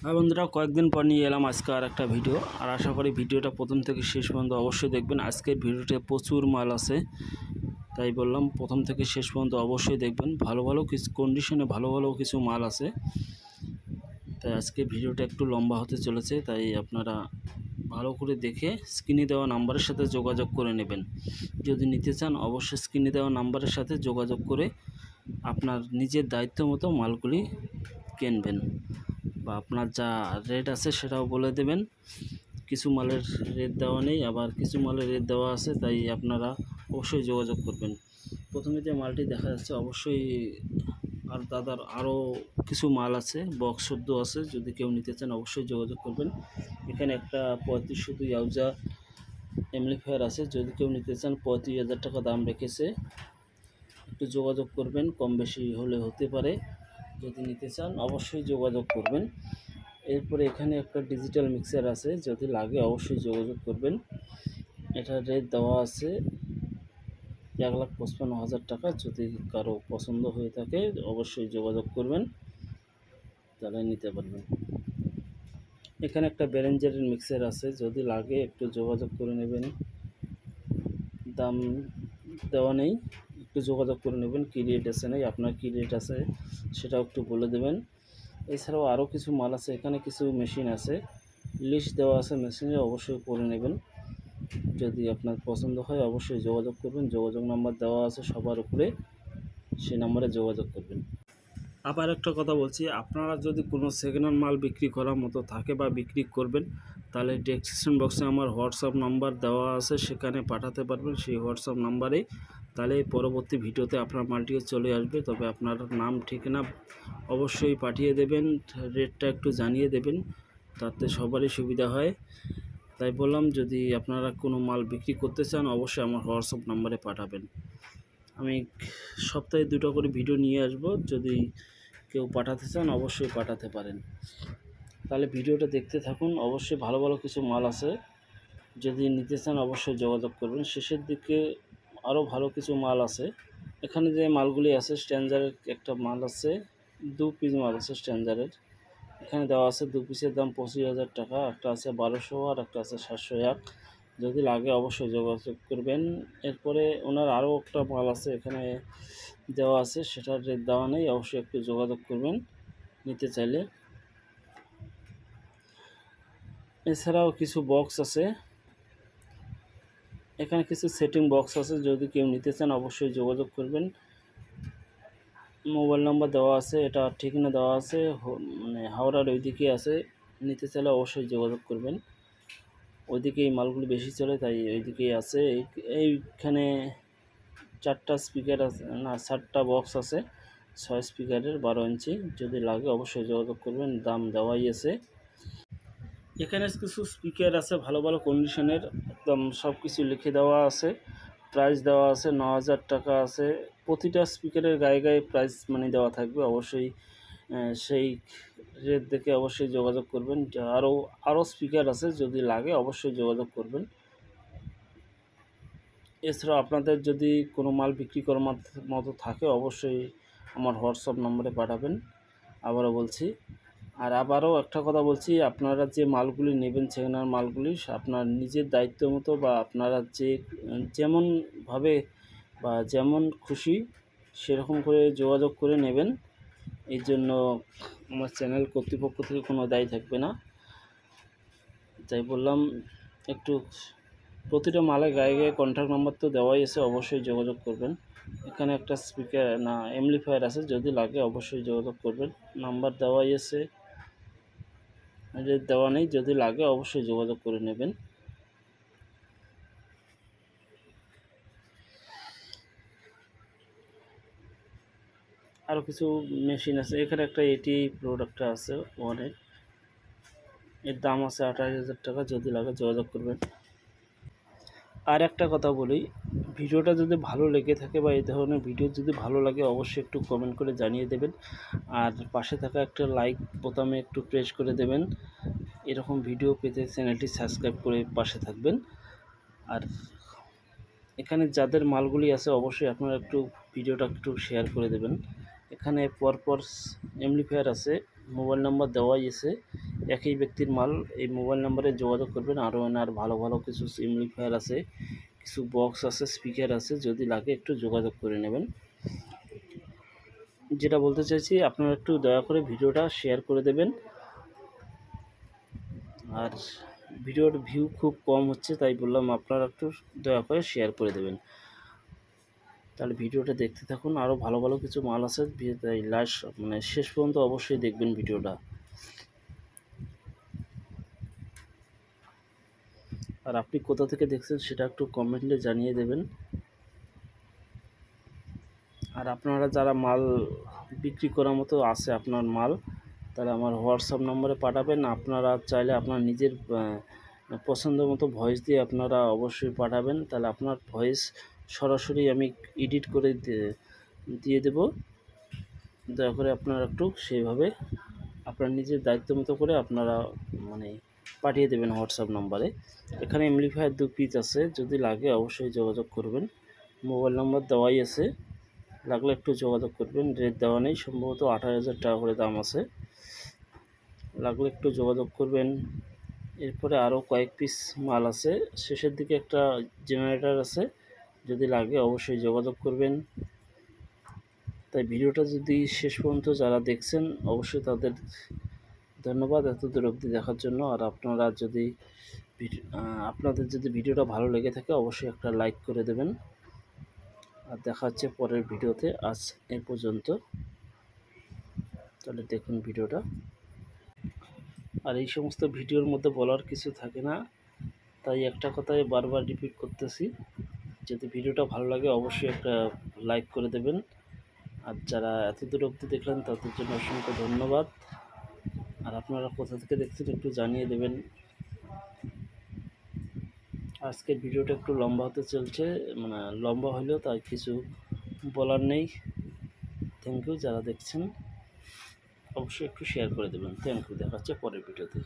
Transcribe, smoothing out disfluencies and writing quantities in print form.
হ্যাঁ বন্ধুরা, কয়েকদিন পর নিয়ে এলাম আজকে আর একটা ভিডিও। আর আশা করি ভিডিওটা প্রথম থেকে শেষ পর্যন্ত অবশ্যই দেখবেন। আজকের ভিডিওতে প্রচুর মাল আছে, তাই বললাম প্রথম থেকে শেষ পর্যন্ত অবশ্যই দেখবেন। ভালো ভালো কিছু কন্ডিশনে ভালো ভালো কিছু মাল আছে, তাই আজকে ভিডিওটা একটু লম্বা হতে চলেছে। তাই আপনারা ভালো করে দেখে স্ক্রিনে দেওয়া নাম্বারের সাথে যোগাযোগ করে নেবেন। যদি নিতে চান অবশ্যই স্ক্রিনে দেওয়া নাম্বারের সাথে যোগাযোগ করে আপনার নিজের দায়িত্ব মতো মালগুলি কিনবেন, বা আপনার যা রেট আছে সেটাও বলে দেবেন। কিছু মালের রেট দেওয়া নেই, আবার কিছু মালের রেট দেওয়া আছে, তাই আপনারা অবশ্যই যোগাযোগ করবেন। প্রথমে যে মালটি দেখা যাচ্ছে অবশ্যই আর দাদার আরও কিছু মাল আছে, বক্স শব্দ আছে, যদি কেউ নিতে চান অবশ্যই যোগাযোগ করবেন। এখানে একটা 3502 আউজা এমপ্লিফায়ার আছে, যদি কেউ নিতে চান 35,000 টাকা দাম রেখেছে, একটু যোগাযোগ করবেন, কম বেশি হলে হতে পারে। যদি নিতে চান অবশ্যই যোগাযোগ করবেন। এরপরে এখানে একটা ডিজিটাল মিক্সার আছে, যদি লাগে অবশ্যই যোগাযোগ করবেন। এটার রেট দেওয়া আছে 1,55,000 টাকা। যদি কারো পছন্দ হয়ে থাকে অবশ্যই যোগাযোগ করবেন, তাহলে নিতে পারবেন। এখানে একটা বেরেঞ্জারের মিক্সার আছে, যদি লাগে একটু যোগাযোগ করে নেবেন। দাম দেওয়া নেই, একটু যোগাযোগ করে নেবেন। কী রেট আছে নেই, আপনার কী রেট আছে সেটাও একটু বলে দেবেন। এছাড়াও আরও কিছু মাল আছে, এখানে কিছু মেশিন আছে, লিস্ট দেওয়া আছে মেশিনে, অবশ্যই করে নেবেন। যদি আপনার পছন্দ হয় অবশ্যই যোগাযোগ করবেন। যোগাযোগ নাম্বার দেওয়া আছে সবার উপরে, সেই নাম্বারে যোগাযোগ করবেন। আবার একটা কথা বলছি, আপনারা যদি কোনো সেকেন্ড হ্যান্ড মাল বিক্রি করার মতো থাকে বা বিক্রি করবেন, তাহলে ডেসক্রিপশন বক্সে আমার হোয়াটসঅ্যাপ নাম্বার দেওয়া আছে, সেখানে পাঠাতে পারবেন সেই হোয়াটসঅ্যাপ নাম্বারে। তাহলে পরবর্তী ভিডিওতে আপনার মালটিও চলে আসবে। তবে আপনার নাম ঠিকানা অবশ্যই পাঠিয়ে দেবেন, রেটটা একটু জানিয়ে দেবেন, তাতে সবারই সুবিধা হয়। তাই বললাম, যদি আপনারা কোনো মাল বিক্রি করতে চান অবশ্যই আমার হোয়াটসঅ্যাপ নাম্বারে পাঠাবেন। আমি সপ্তাহে 2টা করে ভিডিও নিয়ে আসব, যদি কেউ পাঠাতে চান অবশ্যই পাঠাতে পারেন। তাহলে ভিডিওটা দেখতে থাকুন। অবশ্যই ভালো ভালো কিছু মাল আছে, যদি নিতে চান অবশ্যই যোগাযোগ করবেন। শেষের দিকে আরও ভালো কিছু মাল আছে। এখানে যে মালগুলি আছে, স্ট্যান্ডার্ডের একটা মাল আছে, 2 পিস মাল আছে স্ট্যান্ডার্ডের। এখানে দেওয়া আছে 2 পিসের দাম 25,000 টাকা, একটা আছে 1200 আর একটা আছে 701। যদি লাগে অবশ্যই যোগাযোগ করবেন। এরপরে ওনার আরও একটা মাল আছে এখানে দেওয়া আছে, সেটার রেট দেওয়া নেই, অবশ্যই একটু যোগাযোগ করবেন নিতে চাইলে। এছাড়াও কিছু বক্স আছে, এখানে কিছু সেটিং বক্স আছে, যদি কেউ নিতে চান অবশ্যই যোগাযোগ করবেন। মোবাইল নাম্বার দেওয়া আছে, এটা ঠিকানা দেওয়া আছে, মানে হাওড়ার ওইদিকে আছে। নিতে চাইলে অবশ্যই যোগাযোগ করবেন। ওইদিকে এই মালগুলি বেশি চলে, তাই ওইদিকেই আছে। এইখানে 4টা স্পিকার আছে, না 7টা বক্স আছে, 6 স্পিকারের 12 ইঞ্চি। যদি লাগে অবশ্যই যোগাযোগ করবেন, দাম দেওয়াই আছে। এখানে কিছু স্পিকার আছে ভালো ভালো কন্ডিশনের, একদম সব কিছু লিখে দেওয়া আছে, প্রাইস দেওয়া আছে 9,000 টাকা আছে। প্রতিটা স্পিকারের গায়ে গায়ে প্রাইস মানে দেওয়া থাকবে, অবশ্যই সেই রেট দেখে অবশ্যই যোগাযোগ করবেন। আরও স্পিকার আছে, যদি লাগে অবশ্যই যোগাযোগ করবেন। এছাড়াও আপনাদের যদি কোনো মাল বিক্রি করার মতো থাকে অবশ্যই আমার হোয়াটসঅ্যাপ নম্বরে পাঠাবেন। আবারও বলছি, আর আবারও একটা কথা বলছি, আপনারা যে মালগুলি নেবেন সেখানে মালগুলি আপনার নিজের দায়িত্ব মতো, বা আপনারা যেমনভাবে বা যেমন খুশি সেরকম করে যোগাযোগ করে নেবেন। এই জন্য আমার চ্যানেল কর্তৃপক্ষ থেকে কোনো দায়ী থাকবে না। তাই বললাম, একটু প্রতিটা মালের গায়ে গায়ে কন্ট্যাক্ট নাম্বার তো দেওয়াই আছে, অবশ্যই যোগাযোগ করবেন। এখানে একটা স্পিকার না এমপ্লিফায়ার আছে, যদি লাগে অবশ্যই যোগাযোগ করবেন। নাম্বার দেওয়াই আছে, রেট দেওয়া নেই, যদি লাগে অবশ্যই যোগাযোগ করে নেবেন। আরও কিছু মেশিন আছে, এখানে একটা এটি প্রোডাক্টটা আছে ওয়ানের, এর দাম আছে 28,000 টাকা। যদি লাগে যোগাযোগ করবেন। আর একটা কথা বলি, ভিডিওটা যদি ভালো লেগে থাকে বা এই ধরনের ভিডিও যদি ভালো লাগে অবশ্যই একটু কমেন্ট করে জানিয়ে দেবেন, আর পাশে থাকা একটা লাইক বোতামে একটু প্রেস করে দেবেন। এরকম ভিডিও পেতে চ্যানেলটি সাবস্ক্রাইব করে পাশে থাকবেন। আর এখানে যাদের মালগুলি আছে অবশ্যই আপনারা একটু ভিডিওটা একটু শেয়ার করে দেবেন। এখানে পরপর এমপ্লিফায়ার আছে, মোবাইল নাম্বার দেওয়াই আছে, একই ব্যক্তির মাল। এই মোবাইল নাম্বারে যোগাযোগ করবেন। আরও এনার ভালো ভালো কিছু এমপ্লিফায়ার আছে, কিছু বক্স আছে, স্পিকার আছে, যদি লাগে একটু যোগাযোগ করে নেবেন। যেটা বলতে চাইছি, আপনারা একটু দয়া করে ভিডিওটা শেয়ার করে দেবেন। আর ভিডিওর ভিউ খুব কম হচ্ছে, তাই বললাম আপনারা একটু দয়া করে শেয়ার করে দেবেন। তাহলে ভিডিওটা দেখতে থাকুন, আরও ভালো ভালো কিছু মাল আছে, তাই লাস্ট মানে শেষ পর্যন্ত অবশ্যই দেখবেন ভিডিওটা। আর আপনি কোথা থেকে দেখছেন সেটা একটু কমেন্টে জানিয়ে দেবেন। আর আপনারা যারা মাল বিক্রি করার মতো আছে আপনার মাল, তাহলে আমার হোয়াটসঅ্যাপ নম্বরে পাঠাবেন। আপনারা চাইলে আপনার নিজের পছন্দ মতো ভয়েস দিয়ে আপনারা অবশ্যই পাঠাবেন, তাহলে আপনার ভয়েস সরাসরি আমি এডিট করে দিয়ে দেব। দয়া করে আপনারা একটু সেইভাবে আপনার নিজের দায়িত্ব মতো করে আপনারা মানে পাঠিয়ে দেবেন হোয়াটসঅ্যাপ নম্বরে। এখানে এমপ্লিফায়ার 2 পিস আছে, যদি লাগে অবশ্যই যোগাযোগ করবেন। মোবাইল নম্বর দেওয়াই আছে, লাগলে একটু যোগাযোগ করবেন। রেট দেওয়া নেই, সম্ভবত 28,000 টাকা করে দাম আছে, লাগলে একটু যোগাযোগ করবেন। এরপরে আরও কয়েক পিস মাল আছে, শেষের দিকে একটা জেনারেটর আছে, যদি লাগে অবশ্যই যোগাযোগ করবেন। তাই ভিডিওটা যদি শেষ পর্যন্ত যারা দেখছেন অবশ্যই তাদের ধন্যবাদ এত দূর অবধি দেখার জন্য। আর আপনারা যদি আপনাদের যদি ভিডিওটা ভালো লেগে থাকে অবশ্যই একটা লাইক করে দেবেন। আর দেখা হচ্ছে পরের ভিডিওতে। আজ এ পর্যন্ত, তাহলে দেখুন ভিডিওটা। আর এই সমস্ত ভিডিওর মধ্যে বলার কিছু থাকে না, তাই একটা কথাই বারবার রিপিট করতেছি, যদি ভিডিওটা ভালো লাগে অবশ্যই একটা লাইক করে দেবেন। আর যারা এত দূর অবধি দেখলেন তাদের জন্য অসংখ্য ধন্যবাদ। আর আপনারা কোথা থেকে দেখছেন একটু জানিয়ে দেবেন। আজকের ভিডিওটা একটু লম্বা হতে চলছে, মানে লম্বা হলেও তাই কিছু বলার নেই। থ্যাংক ইউ যারা দেখছেন, অবশ্যই একটু শেয়ার করে দেবেন। থ্যাংক ইউ, দেখা হচ্ছে পরের ভিডিওতে।